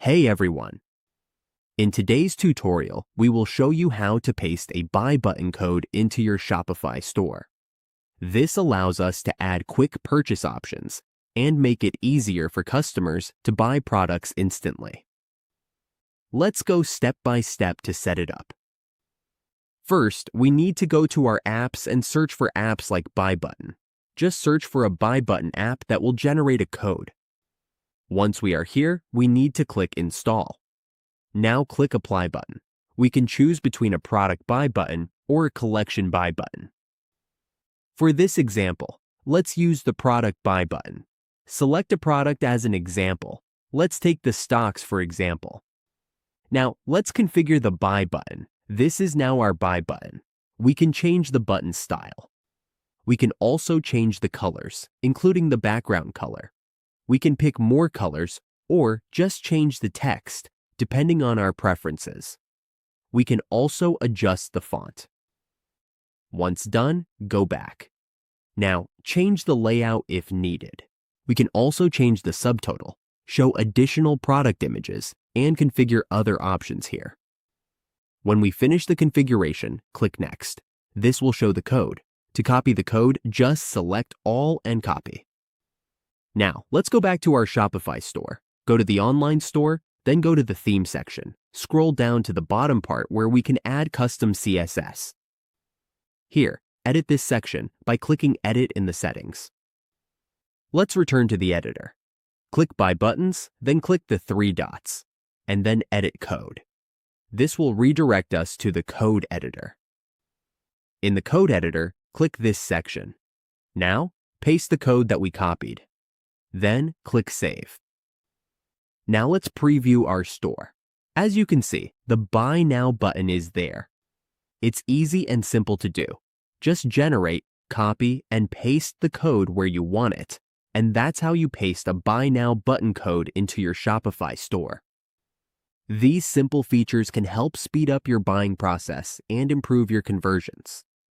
Hey everyone! In today's tutorial, we will show you how to paste a buy button code into your Shopify store. This allows us to add quick purchase options and make it easier for customers to buy products instantly. Let's go step by step to set it up. First, we need to go to our apps and search for apps like Buy Button. Just search for a Buy Button app that will generate a code. Once we are here, we need to click Install. Now click Apply button. We can choose between a product buy button or a collection buy button. For this example, let's use the product buy button. Select a product as an example. Let's take the stocks for example. Now, let's configure the buy button. This is now our buy button. We can change the button style. We can also change the colors, including the background color. We can pick more colors or just change the text, depending on our preferences. We can also adjust the font. Once done, go back. Now, change the layout if needed. We can also change the subtotal, show additional product images, and configure other options here. When we finish the configuration, click Next. This will show the code. To copy the code, just select All and copy. Now, let's go back to our Shopify store. Go to the online store, then go to the theme section. Scroll down to the bottom part where we can add custom CSS. Here, edit this section by clicking Edit in the settings. Let's return to the editor. Click Buy Buttons, then click the three dots, and then Edit Code. This will redirect us to the code editor. In the code editor, click this section. Now, paste the code that we copied. Then, click Save. Now let's preview our store. As you can see, the Buy Now button is there. It's easy and simple to do. Just generate, copy, and paste the code where you want it. And that's how you paste a Buy Now button code into your Shopify store. These simple features can help speed up your buying process and improve your conversions.